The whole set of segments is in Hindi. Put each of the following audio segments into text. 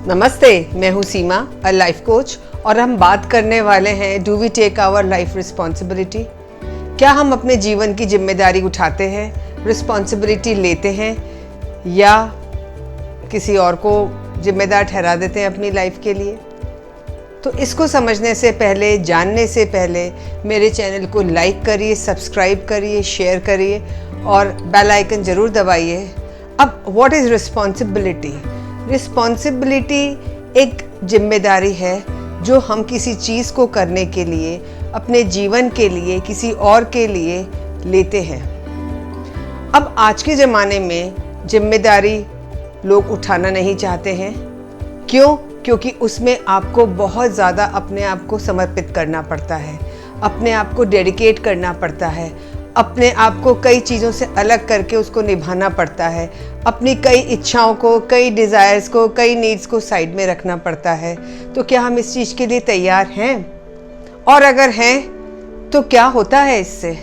नमस्ते, मैं हूँ सीमा, अ लाइफ कोच, और हम बात करने वाले हैं do we take our life responsibility. क्या हम अपने जीवन की जिम्मेदारी उठाते हैं, रिस्पॉन्सिबिलिटी लेते हैं, या किसी और को जिम्मेदार ठहरा देते हैं अपनी लाइफ के लिए? तो इसको समझने से पहले, जानने से पहले मेरे चैनल को लाइक करिए, सब्सक्राइब करिए, शेयर करिए और बेल आइकन ज़रूर दबाइए। अब व्हाट इज़ रिस्पॉन्सिबिलिटी? रिस्पॉन्सिबिलिटी एक जिम्मेदारी है जो हम किसी चीज़ को करने के लिए, अपने जीवन के लिए, किसी और के लिए लेते हैं। अब आज के ज़माने में जिम्मेदारी लोग उठाना नहीं चाहते हैं। क्यों? क्योंकि उसमें आपको बहुत ज़्यादा अपने आप को समर्पित करना पड़ता है, अपने आप को डेडिकेट करना पड़ता है, अपने आप को कई चीज़ों से अलग करके उसको निभाना पड़ता है, अपनी कई इच्छाओं को, कई डिज़ायर्स को, कई नीड्स को साइड में रखना पड़ता है। तो क्या हम इस चीज़ के लिए तैयार हैं? और अगर हैं तो क्या होता है इससे?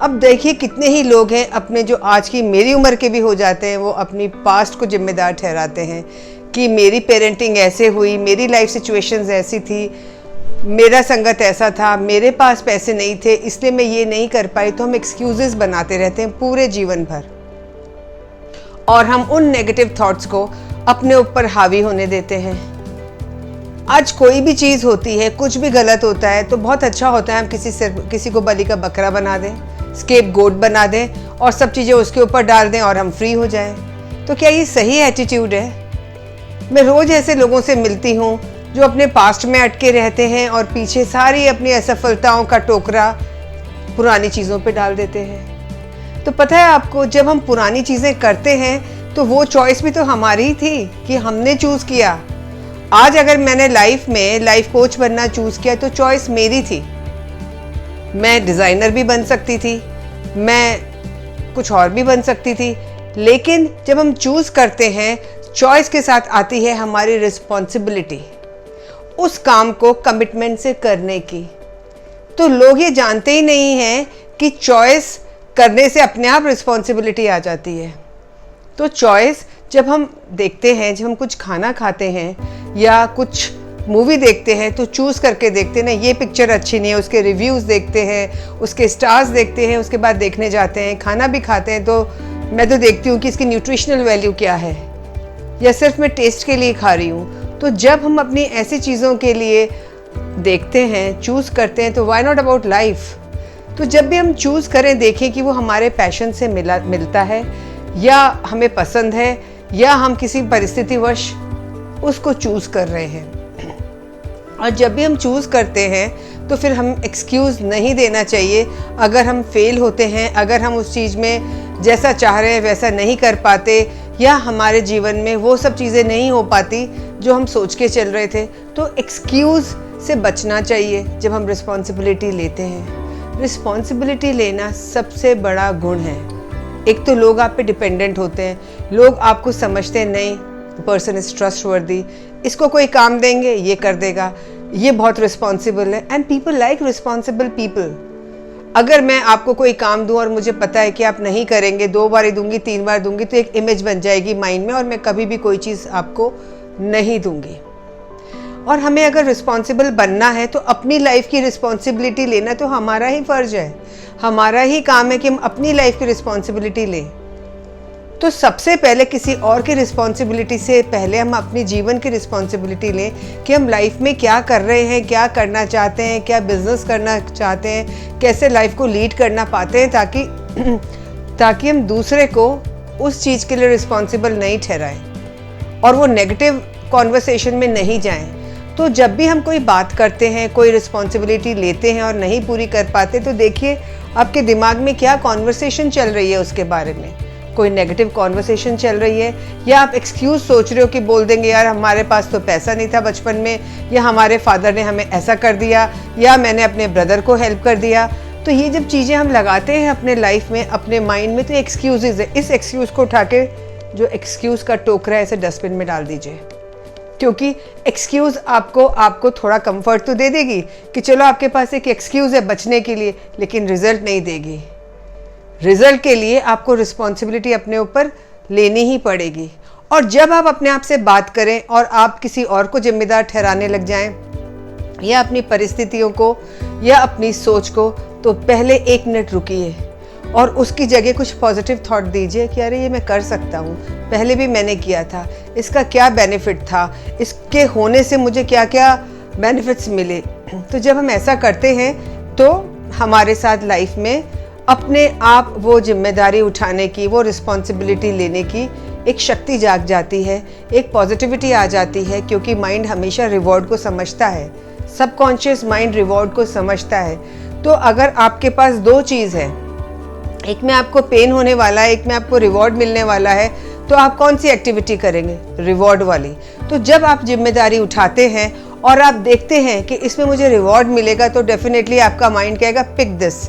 अब देखिए, कितने ही लोग हैं अपने, जो आज की मेरी उम्र के भी हो जाते हैं, वो अपनी पास्ट को जिम्मेदार ठहराते हैं कि मेरी पेरेंटिंग ऐसे हुई, मेरी लाइफ सिचुएशंस ऐसी थी, मेरा संगत ऐसा था, मेरे पास पैसे नहीं थे इसलिए मैं ये नहीं कर पाई। तो हम एक्सक्यूजेस बनाते रहते हैं पूरे जीवन भर, और हम उन नेगेटिव थॉट्स को अपने ऊपर हावी होने देते हैं। आज कोई भी चीज़ होती है, कुछ भी गलत होता है तो बहुत अच्छा होता है हम किसी को बलि का बकरा बना दें, स्केप गोट बना दें और सब चीज़ें उसके ऊपर डाल दें और हम फ्री हो जाएं। तो क्या ये सही एटीट्यूड है? मैं रोज़ ऐसे लोगों से मिलती हूँ जो अपने पास्ट में अटके रहते हैं और पीछे सारी अपनी असफलताओं का टोकरा पुरानी चीज़ों पे डाल देते हैं। तो पता है आपको, जब हम पुरानी चीज़ें करते हैं तो वो चॉइस भी तो हमारी ही थी कि हमने चूज़ किया। आज अगर मैंने लाइफ में लाइफ कोच बनना चूज़ किया तो चॉइस मेरी थी। मैं डिज़ाइनर भी बन सकती थी, मैं कुछ और भी बन सकती थी, लेकिन जब हम चूज़ करते हैं, चॉइस के साथ आती है हमारी रिस्पॉन्सिबिलिटी उस काम को कमिटमेंट से करने की। तो लोग ये जानते ही नहीं हैं कि चॉइस करने से अपने आप रिस्पॉन्सिबिलिटी आ जाती है। तो चॉइस जब हम देखते हैं, जब हम कुछ खाना खाते हैं या कुछ मूवी देखते हैं तो चूज़ करके देखते हैं ना, ये पिक्चर अच्छी नहीं है, उसके रिव्यूज़ देखते हैं, उसके स्टार्स देखते हैं, उसके बाद देखने जाते हैं। खाना भी खाते हैं तो मैं तो देखती हूँ कि इसकी न्यूट्रिशनल वैल्यू क्या है, या सिर्फ मैं टेस्ट के लिए खा रही हूँ। तो जब हम अपनी ऐसी चीज़ों के लिए देखते हैं, चूज़ करते हैं, तो व्हाई नॉट अबाउट लाइफ? तो जब भी हम चूज़ करें, देखें कि वो हमारे पैशन से मिलता है, या हमें पसंद है, या हम किसी परिस्थितिवश उसको चूज़ कर रहे हैं। और जब भी हम चूज़ करते हैं तो फिर हम एक्सक्यूज़ नहीं देना चाहिए अगर हम फेल होते हैं, अगर हम उस चीज़ में जैसा चाह रहे हैं वैसा नहीं कर पाते, या हमारे जीवन में वो सब चीज़ें नहीं हो पाती जो हम सोच के चल रहे थे। तो एक्सक्यूज़ से बचना चाहिए जब हम रिस्पॉन्सिबिलिटी लेते हैं। रिस्पॉन्सिबिलिटी लेना सबसे बड़ा गुण है। एक तो लोग आप पे डिपेंडेंट होते हैं, लोग आपको समझते हैं नहीं, पर्सन इज़ ट्रस्टवर्दी, इसको कोई काम देंगे ये कर देगा, ये बहुत रिस्पॉन्सिबल है। And people like responsible people. अगर मैं आपको कोई काम दूं और मुझे पता है कि आप नहीं करेंगे, 2 बार ही दूंगी, 3 बार दूंगी, तो एक इमेज बन जाएगी माइंड में और मैं कभी भी कोई चीज़ आपको नहीं दूंगी। और हमें अगर रिस्पॉन्सिबल बनना है तो अपनी लाइफ की रिस्पॉन्सिबिलिटी लेना तो हमारा ही फ़र्ज है, हमारा ही काम है कि हम अपनी लाइफ की रिस्पॉन्सिबिलिटी लें। तो सबसे पहले किसी और की रिस्पॉन्सिबिलिटी से पहले हम अपनी जीवन की रिस्पॉन्सिबिलिटी लें कि हम लाइफ में क्या कर रहे हैं, क्या करना चाहते हैं, क्या बिजनेस करना चाहते हैं, कैसे लाइफ को लीड करना पाते हैं, ताकि हम दूसरे को उस चीज़ के लिए रिस्पॉन्सिबल नहीं ठहराएं और वो नेगेटिव कॉन्वर्सेशन में नहीं जाएं। तो जब भी हम कोई बात करते हैं, कोई रिस्पॉन्सिबिलिटी लेते हैं और नहीं पूरी कर पाते, तो देखिए आपके दिमाग में क्या कॉन्वर्सेशन चल रही है उसके बारे में। कोई नेगेटिव कॉन्वर्सेशन चल रही है, या आप एक्सक्यूज़ सोच रहे हो कि बोल देंगे यार हमारे पास तो पैसा नहीं था बचपन में, या हमारे फादर ने हमें ऐसा कर दिया, या मैंने अपने ब्रदर को हेल्प कर दिया। तो ये जब चीज़ें हम लगाते हैं अपने लाइफ में, अपने माइंड में, तो एक्सक्यूज़ है। इस एक्सक्यूज़ को उठा के, जो एक्सक्यूज़ का टोकरा है, ऐसे डस्टबिन में डाल दीजिए। क्योंकि एक्सक्यूज़ आपको थोड़ा कंफर्ट तो दे देगी कि चलो आपके पास एक एक्सक्यूज़ है बचने के लिए, लेकिन रिजल्ट नहीं देगी। रिजल्ट के लिए आपको रिस्पॉन्सिबिलिटी अपने ऊपर लेनी ही पड़ेगी। और जब आप अपने आप से बात करें और आप किसी और को जिम्मेदार ठहराने लग जाएं या अपनी परिस्थितियों को या अपनी सोच को, तो पहले 1 मिनट रुकिए और उसकी जगह कुछ पॉजिटिव थॉट दीजिए कि अरे ये मैं कर सकता हूँ, पहले भी मैंने किया था, इसका क्या बेनिफिट था, इसके होने से मुझे क्या क्या बेनिफिट्स मिले। तो जब हम ऐसा करते हैं तो हमारे साथ लाइफ में अपने आप वो जिम्मेदारी उठाने की, वो रिस्पॉन्सिबिलिटी लेने की एक शक्ति जाग जाती है, एक पॉजिटिविटी आ जाती है, क्योंकि माइंड हमेशा रिवॉर्ड को समझता है, सबकॉन्शियस माइंड रिवॉर्ड को समझता है। तो अगर आपके पास 2 चीज़ है, एक में आपको पेन होने वाला है, एक में आपको रिवॉर्ड मिलने वाला है, तो आप कौन सी एक्टिविटी करेंगे? रिवॉर्ड वाली। तो जब आप जिम्मेदारी उठाते हैं और आप देखते हैं कि इसमें मुझे रिवॉर्ड मिलेगा, तो डेफिनेटली आपका माइंड कहेगा पिक दिस,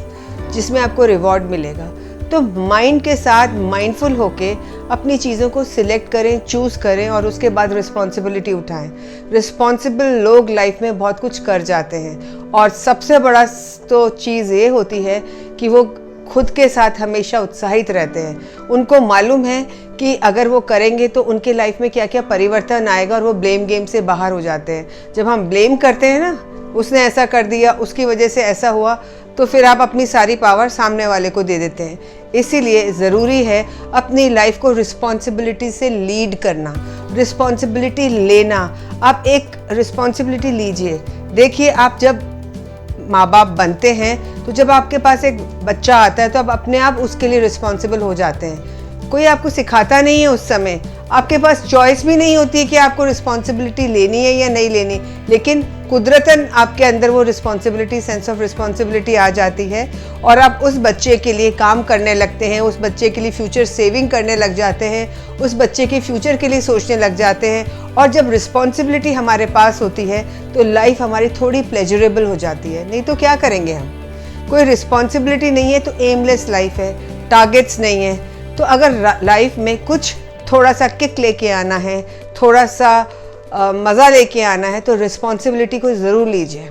जिसमें आपको रिवॉर्ड मिलेगा। तो माइंड के साथ माइंडफुल होके अपनी चीज़ों को सिलेक्ट करें, चूज़ करें और उसके बाद रिस्पॉन्सिबिलिटी उठाएं। रिस्पॉन्सिबल लोग लाइफ में बहुत कुछ कर जाते हैं और सबसे बड़ा तो चीज़ ये होती है कि वो खुद के साथ हमेशा उत्साहित रहते हैं। उनको मालूम है कि अगर वो करेंगे तो उनके लाइफ में क्या क्या परिवर्तन आएगा और वो ब्लेम गेम से बाहर हो जाते हैं। जब हम ब्लेम करते हैं ना, उसने ऐसा कर दिया, उसकी वजह से ऐसा हुआ, तो फिर आप अपनी सारी पावर सामने वाले को दे देते हैं। इसीलिए ज़रूरी है अपनी लाइफ को रिस्पॉन्सिबिलिटी से लीड करना, रिस्पॉन्सिबिलिटी लेना। आप एक रिस्पॉन्सिबिलिटी लीजिए। देखिए, आप जब माँ बाप बनते हैं तो जब आपके पास एक बच्चा आता है तो आप अपने आप उसके लिए रिस्पॉन्सिबल हो जाते हैं। कोई आपको सिखाता नहीं है उस समय, आपके पास चॉइस भी नहीं होती है कि आपको रिस्पॉन्सिबिलिटी लेनी है या नहीं लेनी, लेकिन कुदरतन आपके अंदर वो रिस्पॉन्सिबिलिटी, सेंस ऑफ रिस्पॉन्सिबिलिटी आ जाती है और आप उस बच्चे के लिए काम करने लगते हैं, उस बच्चे के लिए फ्यूचर सेविंग करने लग जाते हैं, उस बच्चे के फ्यूचर के लिए सोचने लग जाते हैं। और जब रिस्पॉन्सिबिलिटी हमारे पास होती है तो लाइफ हमारी थोड़ी प्लेजरेबल हो जाती है। नहीं तो क्या करेंगे हम? कोई रिस्पॉन्सिबिलिटी नहीं है तो एमलेस लाइफ है, टारगेट्स नहीं है। तो अगर लाइफ में कुछ थोड़ा सा किक लेके आना है, थोड़ा सा मज़ा लेके आना है, तो रिस्पॉन्सिबिलिटी को ज़रूर लीजिए।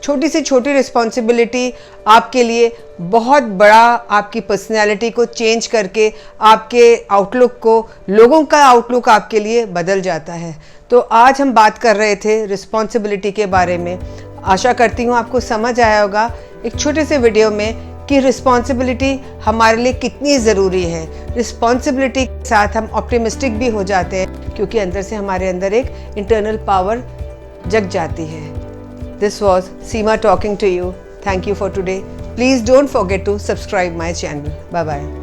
छोटी से छोटी रिस्पॉन्सिबिलिटी आपके लिए बहुत बड़ा, आपकी पर्सनैलिटी को चेंज करके आपके आउटलुक को, लोगों का आउटलुक आपके लिए बदल जाता है। तो आज हम बात कर रहे थे रिस्पॉन्सिबिलिटी के बारे में। आशा करती हूँ आपको समझ आया होगा एक छोटे से वीडियो में कि रिस्पॉन्सिबिलिटी हमारे लिए कितनी ज़रूरी है। रिस्पॉन्सिबिलिटी के साथ हम ऑप्टिमिस्टिक भी हो जाते हैं, क्योंकि अंदर से हमारे अंदर एक इंटरनल पावर जग जाती है। This was Seema talking to you. Thank you for today. Please don't forget to subscribe my channel. Bye bye.